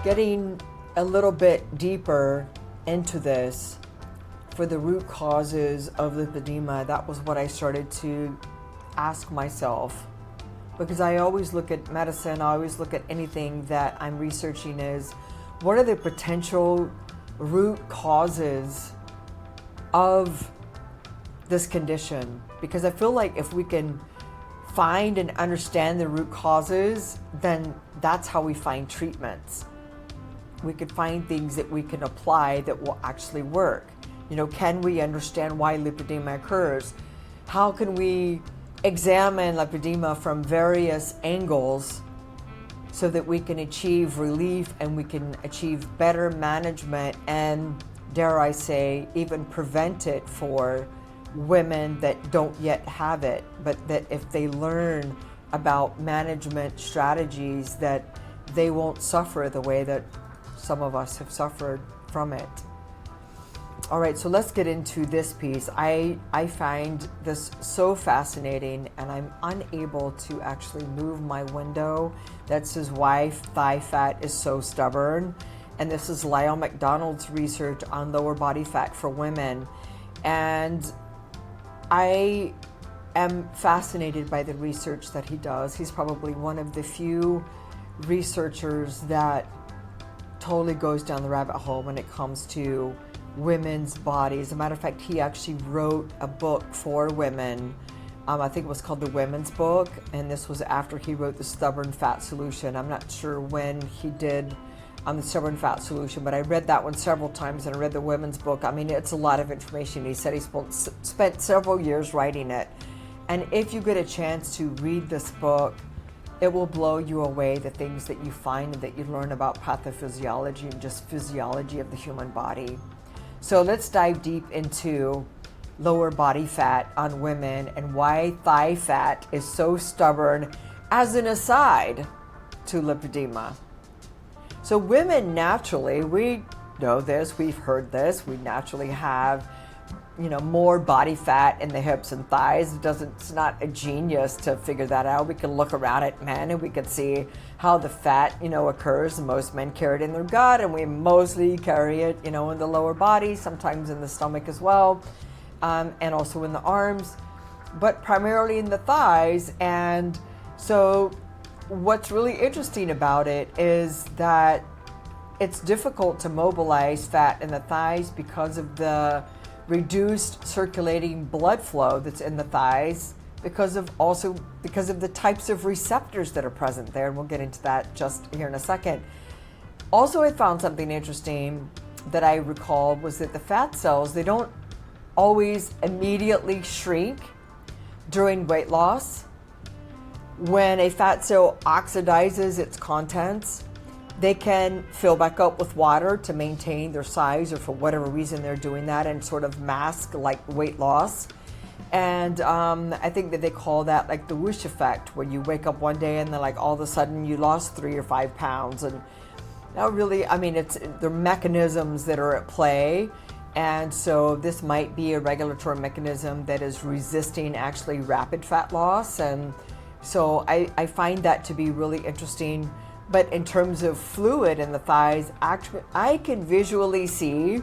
getting a little bit deeper into this for the root causes of lipedema, that was what I started to ask myself. Because I always look at medicine, I always look at anything that I'm researching is, what are the potential root causes of this condition? Because I feel like if we can find and understand the root causes, then that's how we find treatments. We could find things that we can apply that will actually work. You know, can we understand why lipedema occurs? How can we examine lipedema from various angles so that we can achieve relief and we can achieve better management and, dare I say, even prevent it for women that don't yet have it, but that if they learn about management strategies, that they won't suffer the way that some of us have suffered from it. All right, so let's get into this piece. I find this so fascinating, and I'm unable to actually move my window. That says why thigh fat is so stubborn. And this is Lyle McDonald's research on lower body fat for women. And I am fascinated by the research that he does. He's probably one of the few researchers that totally goes down the rabbit hole when it comes to women's bodies. As a matter of fact, he actually wrote a book for women. I think it was called The Women's Book, and this was after he wrote The Stubborn Fat Solution. I'm not sure when he did The Stubborn Fat Solution, but I read that one several times, and I read The Women's Book. I mean, it's a lot of information. He said he spent several years writing it. And if you get a chance to read this book, it will blow you away, the things that you find and that you learn about pathophysiology and just physiology of the human body. So let's dive deep into lower body fat on women and why thigh fat is so stubborn, as an aside to lipedema. So women naturally, we know this, we've heard this, we naturally have, you know, more body fat in the hips and thighs. It's not a genius to figure that out. We can look around at men and we can see how the fat, you know, occurs. Most men carry it in their gut, and we mostly carry it, you know, in the lower body, sometimes in the stomach as well, and also in the arms, but primarily in the thighs. And so what's really interesting about it is that it's difficult to mobilize fat in the thighs because of the reduced circulating blood flow that's in the thighs, because of the types of receptors that are present there, and we'll get into that just here in a second. Also, I found something interesting that I recalled was that the fat cells, they don't always immediately shrink during weight loss. When a fat cell oxidizes its contents, they can fill back up with water to maintain their size, or for whatever reason they're doing that, and sort of mask like weight loss. And I think that they call that like the whoosh effect, where you wake up one day and then like all of a sudden you lost 3 or 5 pounds. And now really, I mean, there are mechanisms that are at play. And so this might be a regulatory mechanism that is resisting actually rapid fat loss. And so I find that to be really interesting. But in terms of fluid in the thighs, actually, I can visually see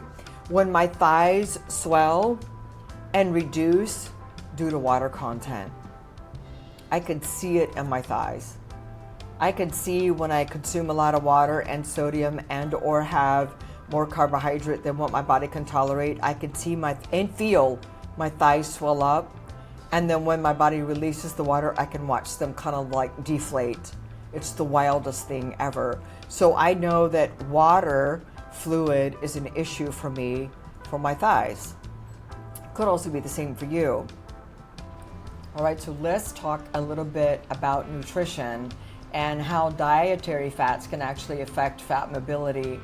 when my thighs swell and reduce due to water content. I can see it in my thighs. I can see when I consume a lot of water and sodium and or have more carbohydrate than what my body can tolerate. I can see and feel my thighs swell up. And then when my body releases the water, I can watch them kind of like deflate. It's the wildest thing ever. So I know that water fluid is an issue for me for my thighs. Could also be the same for you. All right, so let's talk a little bit about nutrition and how dietary fats can actually affect fat mobility.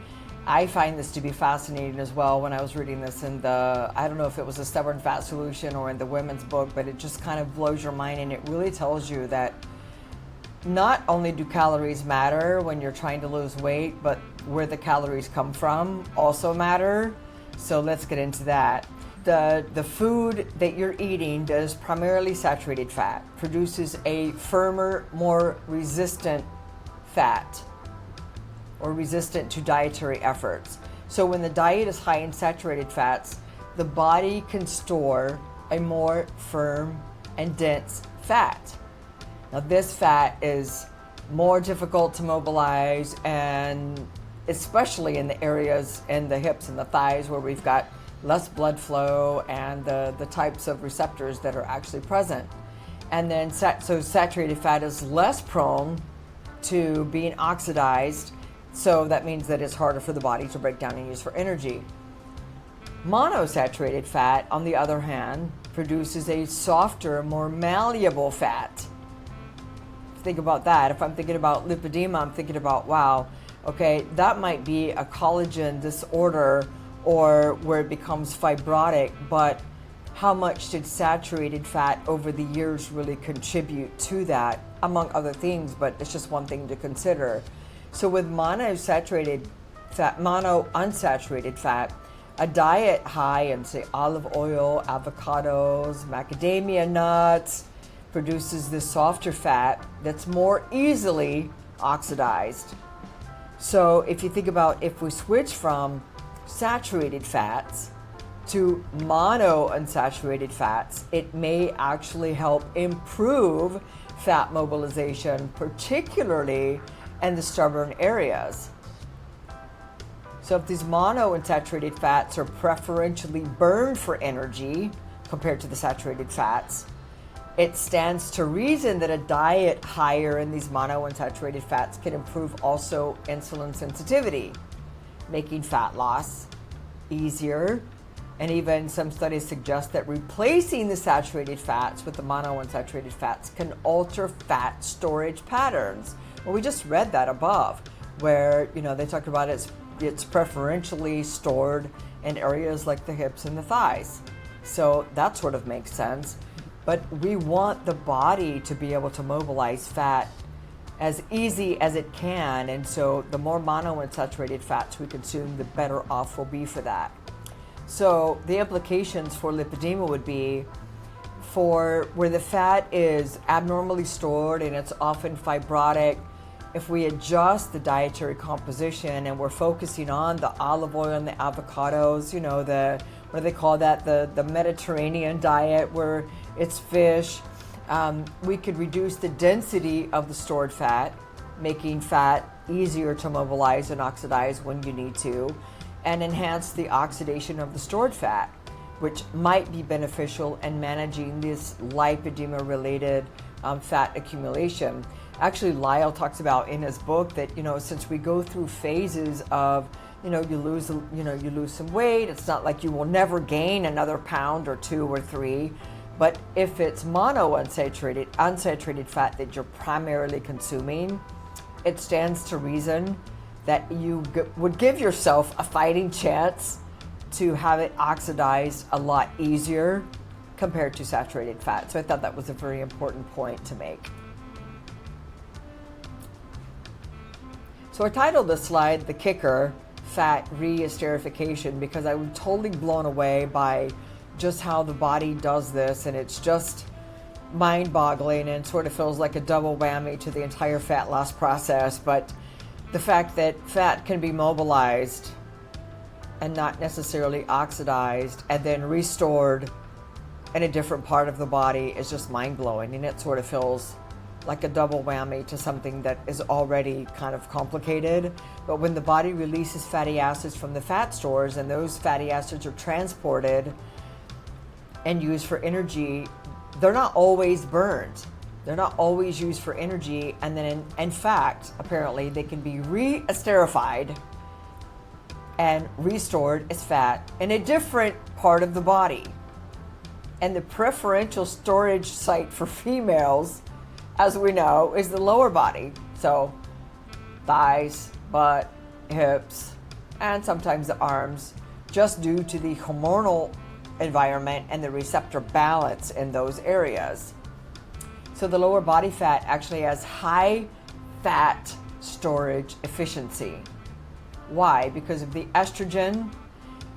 I find this to be fascinating as well. When I was reading this in I don't know if it was a Stubborn Fat Solution or in the Women's Book, but it just kind of blows your mind, and it really tells you that not only do calories matter when you're trying to lose weight, but where the calories come from also matter. So let's get into that. The food that you're eating that is primarily saturated fat produces a firmer, more resistant fat. or resistant to dietary efforts. So when the diet is high in saturated fats, the body can store a more firm and dense fat. Now this fat is more difficult to mobilize, and especially in the areas in the hips and the thighs where we've got less blood flow and the types of receptors that are actually present. And then so saturated fat is less prone to being oxidized, so that means that it's harder for the body to break down and use for energy. Monosaturated fat, on the other hand, produces a softer, more malleable fat. Think about that. If I'm thinking about lipedema, I'm thinking about, wow, okay, that might be a collagen disorder or where it becomes fibrotic, but how much did saturated fat over the years really contribute to that, among other things, but it's just one thing to consider. So with monounsaturated fat, a diet high in, say, olive oil, avocados, macadamia nuts, produces this softer fat that's more easily oxidized. So if you think about, if we switch from saturated fats to monounsaturated fats, it may actually help improve fat mobilization, particularly in the stubborn areas. So if these monounsaturated fats are preferentially burned for energy compared to the saturated fats, it stands to reason that a diet higher in these monounsaturated fats can improve also insulin sensitivity, making fat loss easier. And even some studies suggest that replacing the saturated fats with the monounsaturated fats can alter fat storage patterns. Well, we just read that above, where they talked about it's preferentially stored in areas like the hips and the thighs. So that sort of makes sense. But we want the body to be able to mobilize fat as easy as it can. And so the more monounsaturated fats we consume, the better off we'll be for that. So the implications for lipedema would be for where the fat is abnormally stored and it's often fibrotic. If we adjust the dietary composition and we're focusing on the olive oil and the avocados, what do they call that? The Mediterranean diet, where it's fish. We could reduce the density of the stored fat, making fat easier to mobilize and oxidize when you need to, and enhance the oxidation of the stored fat, which might be beneficial in managing this lipedema-related fat accumulation. Actually, Lyle talks about in his book that, since we go through phases of, you lose some weight, it's not like you will never gain another pound or 2 or 3. But if it's unsaturated fat that you're primarily consuming, it stands to reason that you would give yourself a fighting chance to have it oxidized a lot easier compared to saturated fat. So I thought that was a very important point to make. So I titled this slide, The Kicker, Fat Re-esterification, because I was totally blown away by just how the body does this, and it's just mind-boggling and sort of feels like a double whammy to the entire fat loss process. But the fact that fat can be mobilized and not necessarily oxidized and then restored in a different part of the body is just mind-blowing, and it sort of feels like a double whammy to something that is already kind of complicated. But when the body releases fatty acids from the fat stores and those fatty acids are transported and used for energy, they're not always burned. They're not always used for energy. And then in fact, apparently they can be re-esterified and restored as fat in a different part of the body. And the preferential storage site for females, as we know, is the lower body. So thighs, butt, hips, and sometimes the arms, just due to the hormonal environment and the receptor balance in those areas. So the lower body fat actually has high fat storage efficiency. Why? Because of the estrogen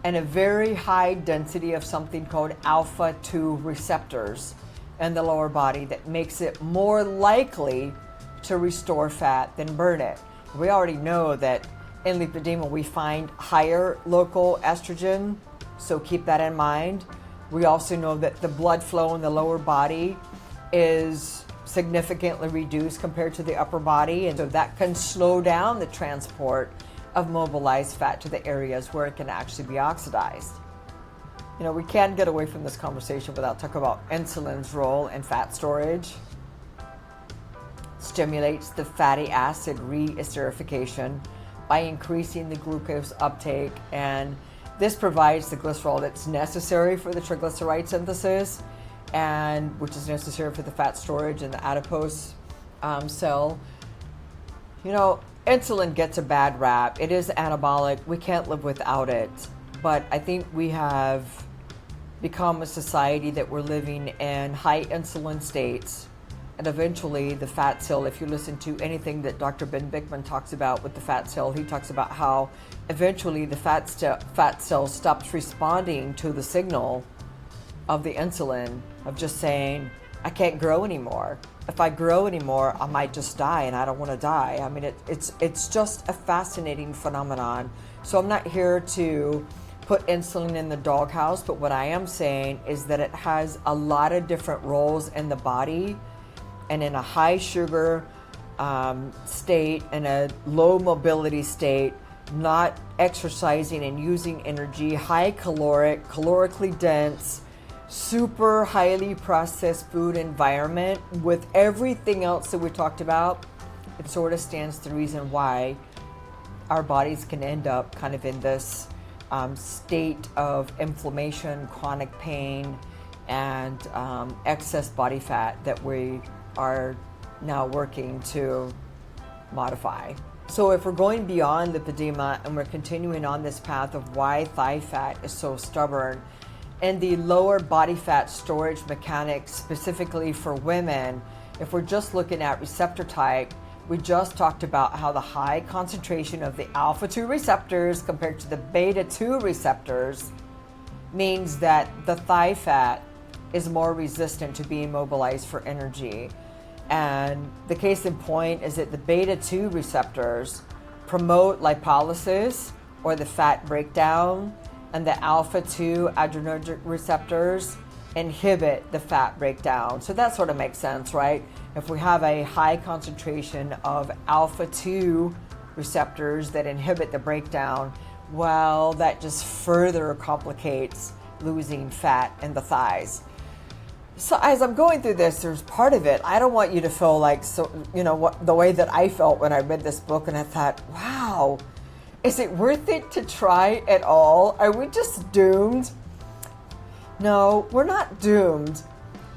and a very high density of something called alpha 2 receptors in the lower body that makes it more likely to restore fat than burn it. We already know that in lipedema we find higher local estrogen, so keep that in mind. We also know that the blood flow in the lower body is significantly reduced compared to the upper body, and so that can slow down the transport of mobilized fat to the areas where it can actually be oxidized. You know, we can't get away from this conversation without talking about insulin's role in fat storage. Stimulates the fatty acid re-esterification by increasing the glucose uptake, and this provides the glycerol that's necessary for the triglyceride synthesis, and which is necessary for the fat storage in the adipose cell. You know, insulin gets a bad rap. It is anabolic. We can't live without it. But I think we have become a society that we're living in high insulin states. And eventually the fat cell, if you listen to anything that Dr. Ben Bickman talks about with the fat cell, he talks about how eventually the fat cell stops responding to the signal of the insulin, of just saying, I can't grow anymore. If I grow anymore, I might just die, and I don't want to die. I mean, it's just a fascinating phenomenon. So I'm not here to put insulin in the doghouse, but what I am saying is that it has a lot of different roles in the body, and in a high sugar state, in a low mobility state, not exercising and using energy, high caloric, calorically dense, super highly processed food environment with everything else that we talked about, it sort of stands to reason why our bodies can end up kind of in this state of inflammation, chronic pain, and excess body fat that we are now working to modify. So if we're going beyond lipedema and we're continuing on this path of why thigh fat is so stubborn, and the lower body fat storage mechanics specifically for women, if we're just looking at receptor type, we just talked about how the high concentration of the alpha 2 receptors compared to the beta 2 receptors means that the thigh fat is more resistant to being mobilized for energy. And the case in point is that the beta 2 receptors promote lipolysis or the fat breakdown, and the alpha 2 adrenergic receptors inhibit the fat breakdown. So that sort of makes sense, right? If we have a high concentration of alpha 2 receptors that inhibit the breakdown, well, that just further complicates losing fat in the thighs. So as I'm going through this, there's part of it, I don't want you to feel like, so you know, what the way that I felt when I read this book, and I thought, wow, is it worth it to try at all? Are we just doomed? No, we're not doomed,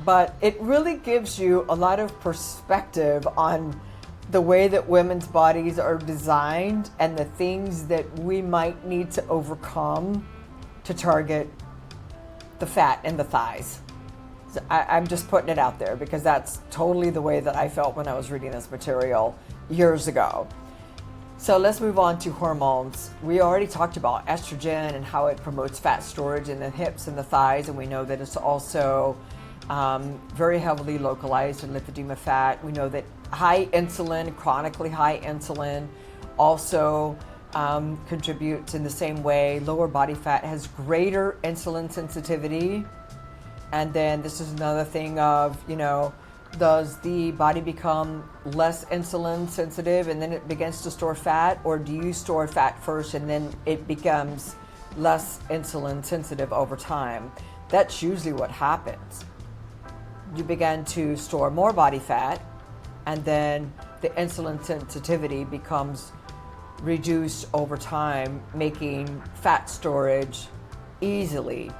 but it really gives you a lot of perspective on the way that women's bodies are designed and the things that we might need to overcome to target the fat in the thighs. So I'm just putting it out there because that's totally the way that I felt when I was reading this material years ago. So let's move on to hormones. We already talked about estrogen and how it promotes fat storage in the hips and the thighs, and we know that it's also very heavily localized in lipedema fat. We know that high insulin, chronically high insulin, also contributes in the same way. Lower body fat has greater insulin sensitivity. And then this is another thing of, you know, does the body become less insulin sensitive and then it begins to store fat, or do you store fat first and then it becomes less insulin sensitive over time? That's usually what happens. You begin to store more body fat, and then the insulin sensitivity becomes reduced over time, making fat storage easier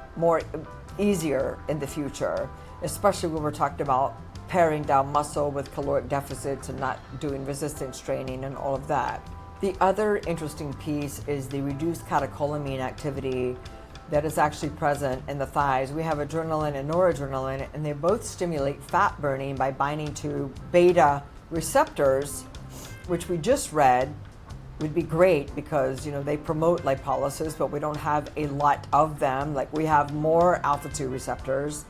in the future, especially when we're talking about paring down muscle with caloric deficits and not doing resistance training and all of that. The other interesting piece is the reduced catecholamine activity that is actually present in the thighs. We have adrenaline and noradrenaline, and they both stimulate fat burning by binding to beta receptors, which we just read would be great because, you know, they promote lipolysis, but we don't have a lot of them. Like, we have more alpha 2 receptors.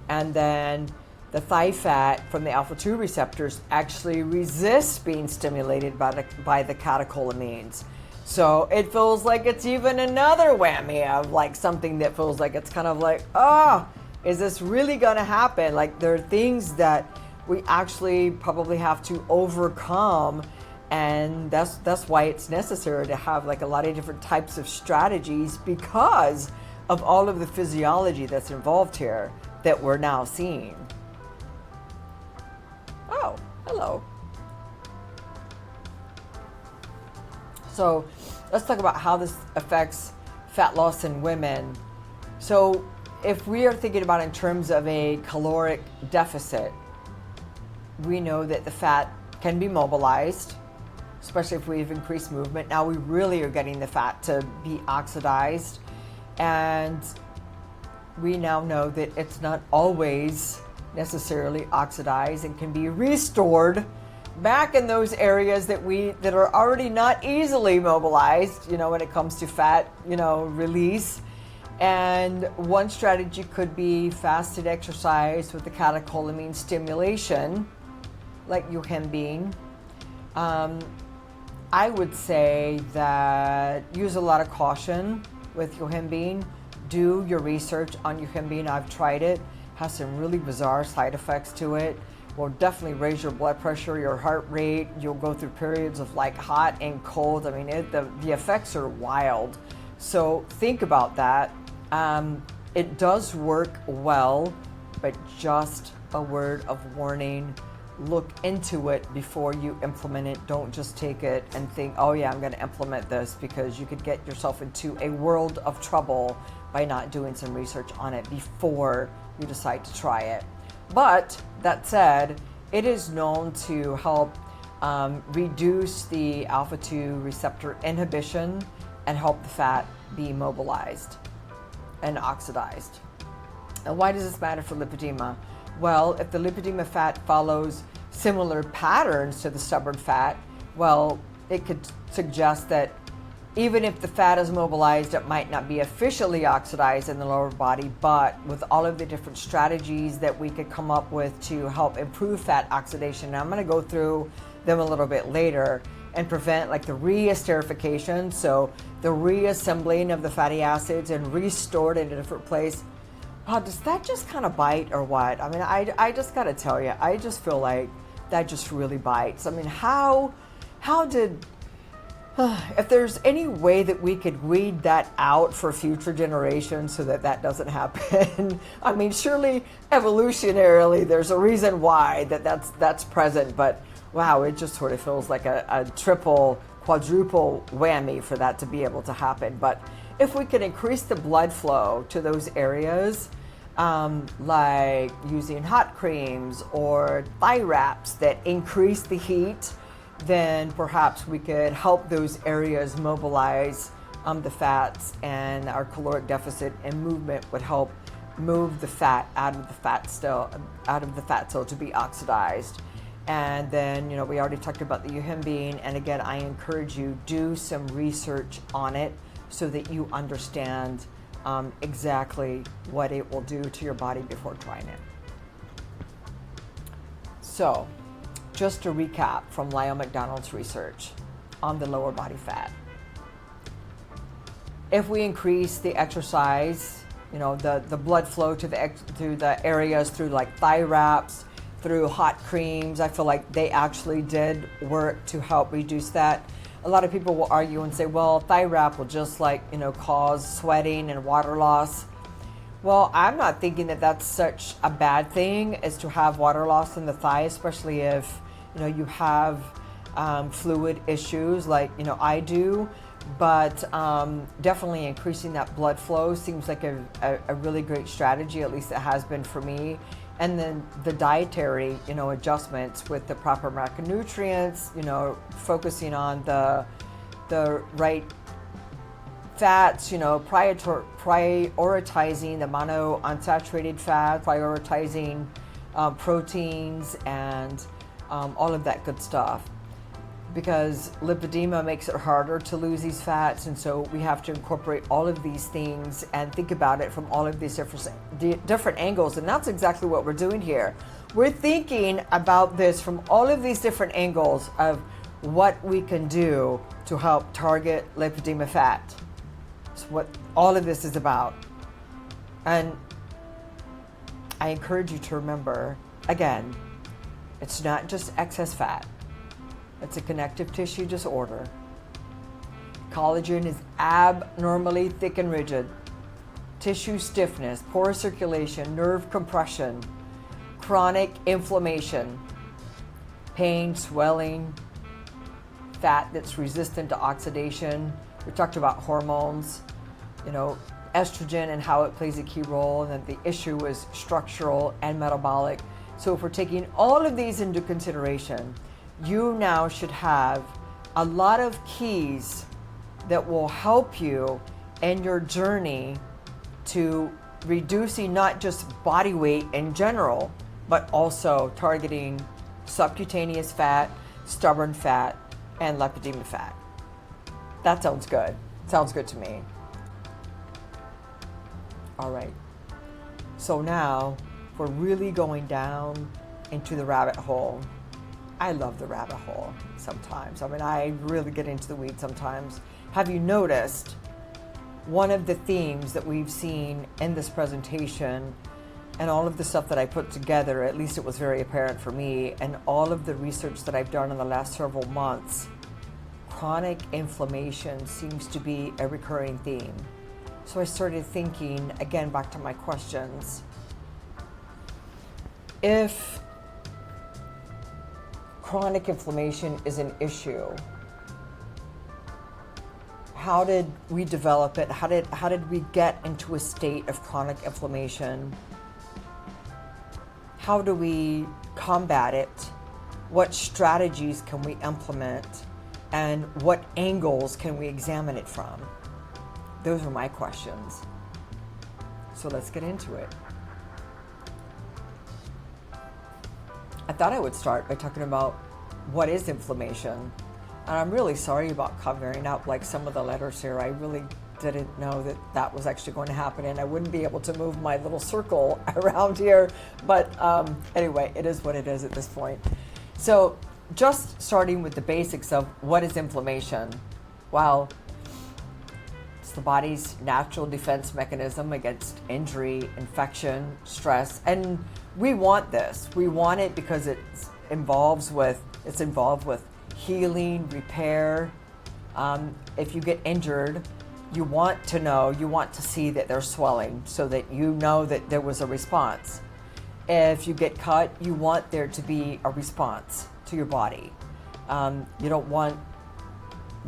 And then the thigh fat from the alpha-2 receptors actually resists being stimulated by the catecholamines. So it feels like it's even another whammy of like something that feels like it's kind of like, is this really going to happen? Like there are things that we actually probably have to overcome, and that's why it's necessary to have like a lot of different types of strategies, because of all of the physiology that's involved here that we're now seeing. Oh, hello. So let's talk about how this affects fat loss in women. So if we are thinking about it in terms of a caloric deficit, we know that the fat can be mobilized, especially if we've increased movement. Now we really are getting the fat to be oxidized, and we now know that it's not always necessarily oxidized and can be restored back in those areas that are already not easily mobilized, when it comes to fat, release. And one strategy could be fasted exercise with the catecholamine stimulation, like yohimbine. I would say that use a lot of caution with yohimbine. Do your research on yohimbine. I've tried it. Has some really bizarre side effects to it. Will definitely raise your blood pressure, your heart rate. You'll go through periods of like hot and cold. I mean, the effects are wild. So think about that. It does work well, but just a word of warning. Look into it before you implement it. Don't just take it and think, oh yeah, I'm going to implement this, because you could get yourself into a world of trouble by not doing some research on it before you decide to try it. But that said, it is known to help reduce the alpha-2 receptor inhibition and help the fat be mobilized and oxidized. And why does this matter for lipedema? Well, if the lipedema fat follows similar patterns to the stubborn fat, well, it could suggest that even if the fat is mobilized, it might not be officially oxidized in the lower body, but with all of the different strategies that we could come up with to help improve fat oxidation, and I'm going to go through them a little bit later, and prevent like the reesterification, so the reassembling of the fatty acids and restored in a different place. Oh, does that just kind of bite or what? I mean, I just got to tell you, I just feel like that just really bites. I mean, how did, if there's any way that we could weed that out for future generations so that that doesn't happen, I mean, surely evolutionarily there's a reason why that's present, but wow, it just sort of feels like a triple, quadruple whammy for that to be able to happen. But if we could increase the blood flow to those areas, like using hot creams or thigh wraps that increase the heat, then perhaps we could help those areas mobilize the fats, and our caloric deficit and movement would help move the fat out of the fat cell to be oxidized. And then, we already talked about the yohimbine, and again, I encourage you, do some research on it so that you understand exactly what it will do to your body before trying it. So, just to recap from Lyle McDonald's research on the lower body fat. If we increase the exercise, the blood flow to the areas through like thigh wraps, through hot creams, I feel like they actually did work to help reduce that. A lot of people will argue and say, well, thigh wrap will just cause sweating and water loss. Well, I'm not thinking that that's such a bad thing as to have water loss in the thigh, especially if, you have fluid issues like, I do. But definitely increasing that blood flow seems like a really great strategy, at least it has been for me. And then the dietary, adjustments with the proper macronutrients, focusing on the right fats, prioritizing the monounsaturated fat, prioritizing proteins, and all of that good stuff. Because lipedema makes it harder to lose these fats, and so we have to incorporate all of these things and think about it from all of these different angles, and that's exactly what we're doing here. we're thinking about this from all of these different angles of what we can do to help target lipedema fat. It's what all of this is about. And I encourage you to remember, again, it's not just excess fat. It's a connective tissue disorder. Collagen is abnormally thick and rigid. Tissue stiffness, poor circulation, nerve compression, chronic inflammation, pain, swelling, fat that's resistant to oxidation. We talked about hormones, estrogen and how it plays a key role, and that the issue is structural and metabolic. So if we're taking all of these into consideration, you now should have a lot of keys that will help you in your journey to reducing not just body weight in general, but also targeting subcutaneous fat, stubborn fat, and lipedema fat. That sounds good. Sounds good to me. All right. So now we're really going down into the rabbit hole. I love the rabbit hole sometimes. I really get into the weeds sometimes. Have you noticed one of the themes that we've seen in this presentation and all of the stuff that I put together, at least it was very apparent for me, and all of the research that I've done in the last several months, chronic inflammation seems to be a recurring theme. So I started thinking, again, back to my questions. If chronic inflammation is an issue, how did we develop it? How did we get into a state of chronic inflammation? How do we combat it? What strategies can we implement? And what angles can we examine it from? Those are my questions. So let's get into it. I thought I would start by talking about what is inflammation. And I'm really sorry about covering up like some of the letters here. I really didn't know that that was actually going to happen, and I wouldn't be able to move my little circle around here. But anyway, it is what it is at this point. So just starting with the basics of what is inflammation. Well, it's the body's natural defense mechanism against injury, infection, stress, and we want this. We want it because it's involved with healing, repair. If you get injured, you want to see that there's swelling so that you know that there was a response. If you get cut, you want there to be a response to your body. You don't want,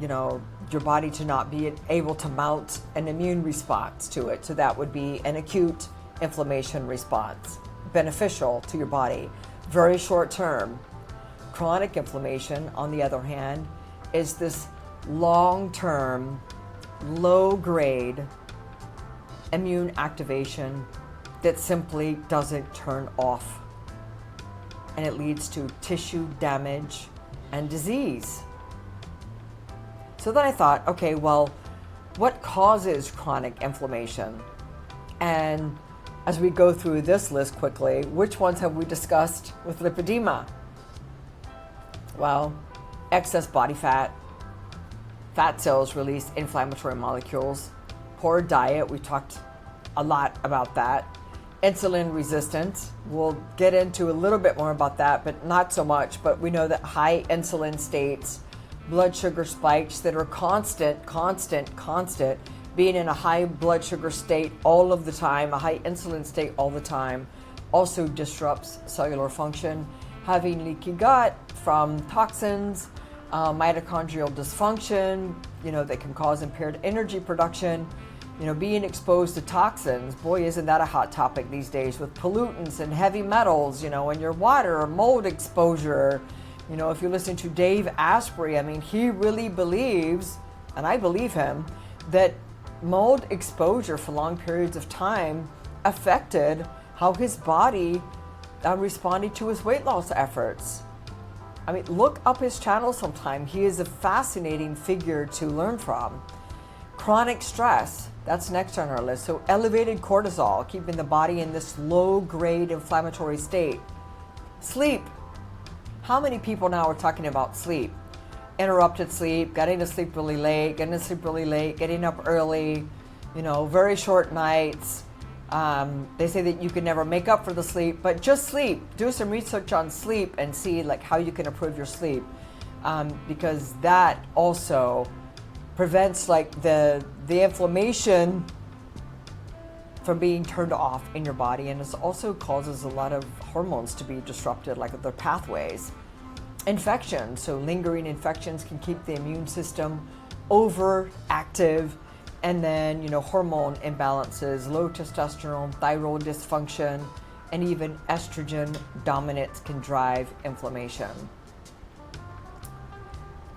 your body to not be able to mount an immune response to it. So that would be an acute inflammation response, beneficial to your body, very short term. Chronic inflammation, on the other hand, is this long-term, low-grade immune activation that simply doesn't turn off. And it leads to tissue damage and disease. So then I thought, okay, well, what causes chronic inflammation? And as we go through this list quickly, which ones have we discussed with lipedema? Well, excess body fat, fat cells release inflammatory molecules, poor diet, we talked a lot about that, insulin resistance, we'll get into a little bit more about that, but not so much, but we know that high insulin states, blood sugar spikes that are constant, being in a high blood sugar state all of the time, a high insulin state all the time, also disrupts cellular function. Having leaky gut from toxins, mitochondrial dysfunction, that can cause impaired energy production. Being exposed to toxins, boy, isn't that a hot topic these days with pollutants and heavy metals, in your water, or mold exposure. If you listen to Dave Asprey, he really believes, and I believe him, that mold exposure for long periods of time affected how his body responded to his weight loss efforts. Look up his channel sometime. He is a fascinating figure to learn from. Chronic stress, that's next on our list. So elevated cortisol, keeping the body in this low-grade inflammatory state. Sleep. How many people now are talking about sleep? Interrupted sleep, getting to sleep really late, getting to sleep really late, getting up early, very short nights. They say that you can never make up for the sleep, but just sleep. Do some research on sleep and see like how you can improve your sleep, because that also prevents like the inflammation from being turned off in your body, and it also causes a lot of hormones to be disrupted, like their pathways. Infections, so lingering infections can keep the immune system overactive, and then hormone imbalances, low testosterone, thyroid dysfunction, and even estrogen dominance can drive inflammation.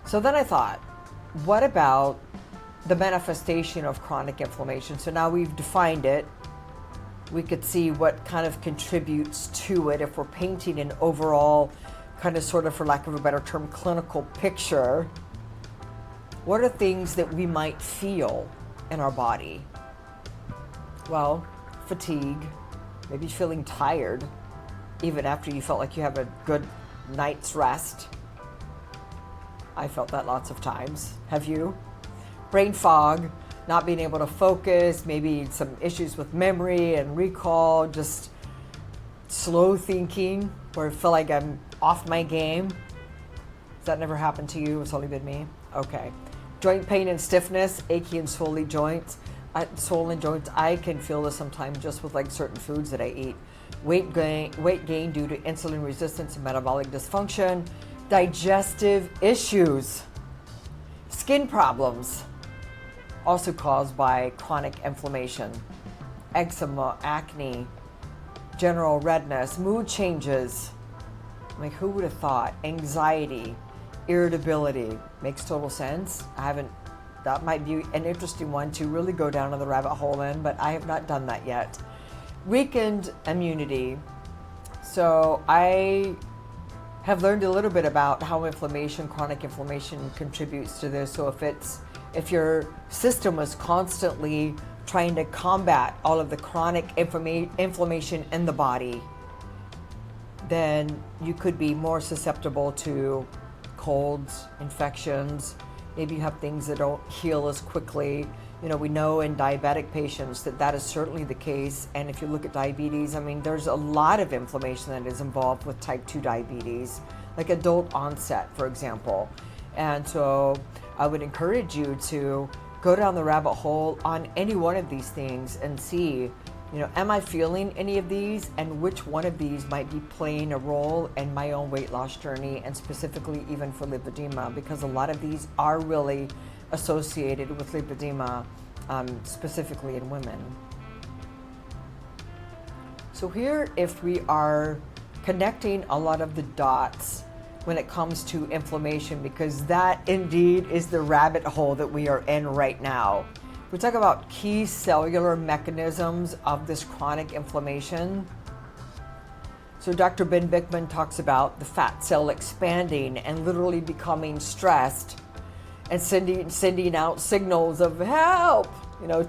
So then I thought, what about the manifestation of chronic inflammation? So now we've defined it. We could see what kind of contributes to it if we're painting an overall kind of sort of, for lack of a better term, clinical picture. What are things that we might feel in our body? Well, fatigue, maybe feeling tired, even after you felt like you have a good night's rest. I felt that lots of times. Have you? Brain fog, not being able to focus, maybe some issues with memory and recall, just slow thinking, where I feel like I'm off my game. Has that never happened to you? It's only been me? Okay. Joint pain and stiffness, achy and swollen joints. I can feel this sometimes just with like certain foods that I eat. Weight gain due to insulin resistance and metabolic dysfunction. Digestive issues. Skin problems, also caused by chronic inflammation. Eczema, acne, general redness, mood changes. Like, who would have thought? Anxiety, irritability. Makes total sense. That might be an interesting one to really go down the rabbit hole in, but I have not done that yet. Weakened immunity. So I have learned a little bit about how chronic inflammation contributes to this. So if your system is constantly trying to combat all of the chronic inflammation in the body, then you could be more susceptible to colds, infections. Maybe you have things that don't heal as quickly. We know in diabetic patients that is certainly the case. And if you look at diabetes, there's a lot of inflammation that is involved with type 2 diabetes, like adult onset, for example. And so I would encourage you to go down the rabbit hole on any one of these things and see, am I feeling any of these, and which one of these might be playing a role in my own weight loss journey, and specifically even for lipedema, because a lot of these are really associated with lipedema, specifically in women. So here, if we are connecting a lot of the dots when it comes to inflammation, because that indeed is the rabbit hole that we are in right now. We talk about key cellular mechanisms of this chronic inflammation. So Dr. Ben Bickman talks about the fat cell expanding and literally becoming stressed and sending out signals of help,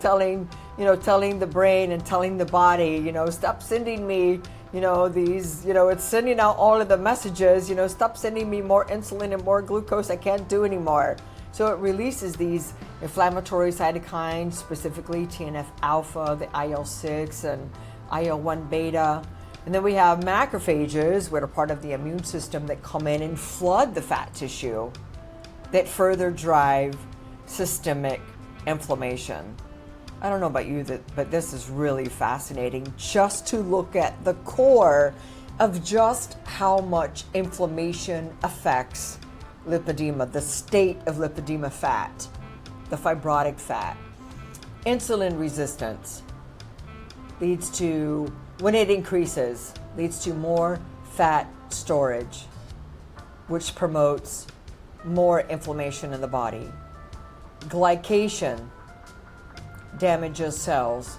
telling the brain and telling the body, stop sending me, it's sending out all of the messages, stop sending me more insulin and more glucose, I can't do anymore. So it releases these inflammatory cytokines, specifically TNF alpha, the IL-6 and IL-1 beta. And then we have macrophages, which are part of the immune system, that come in and flood the fat tissue, that further drive systemic inflammation. I don't know about you, but this is really fascinating just to look at the core of just how much inflammation affects lipedema, the state of lipedema fat, the fibrotic fat. Insulin resistance leads to, when it increases, leads to more fat storage, which promotes more inflammation in the body. Glycation damages cells.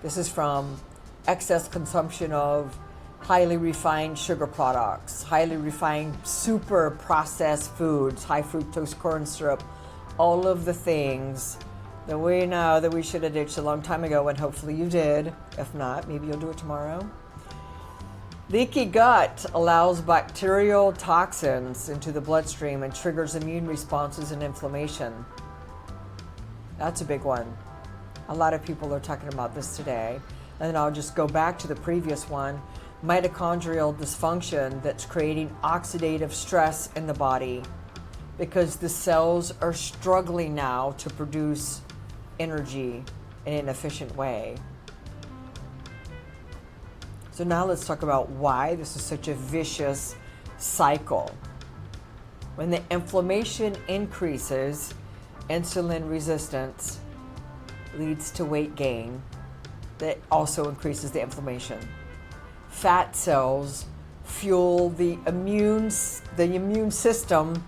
This is from excess consumption of highly refined sugar products, highly refined super processed foods, high fructose corn syrup, all of the things that we know that we should have ditched a long time ago, and hopefully you did. If not, maybe you'll do it tomorrow. Leaky gut allows bacterial toxins into the bloodstream and triggers immune responses and inflammation. That's a big one. A lot of people are talking about this today. And then I'll just go back to the previous one. Mitochondrial dysfunction that's creating oxidative stress in the body because the cells are struggling now to produce energy in an efficient way. So now let's talk about why this is such a vicious cycle. When the inflammation increases, insulin resistance leads to weight gain that also increases the inflammation. Fat cells fuel the immune system,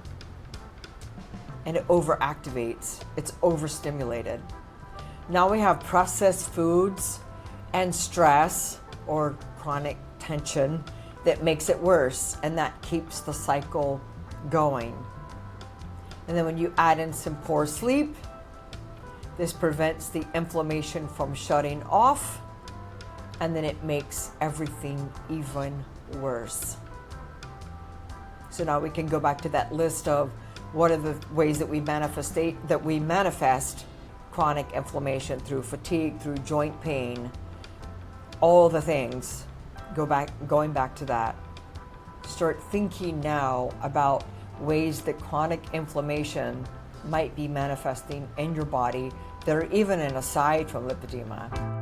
and it overactivates. It's overstimulated. Now we have processed foods and stress or chronic tension that makes it worse, and that keeps the cycle going. And then when you add in some poor sleep, this prevents the inflammation from shutting off, and then it makes everything even worse. So now we can go back to that list of what are the ways that we manifest chronic inflammation through fatigue, through joint pain, all the things. Going back to that. Start thinking now about ways that chronic inflammation might be manifesting in your body that are even an aside from lipedema.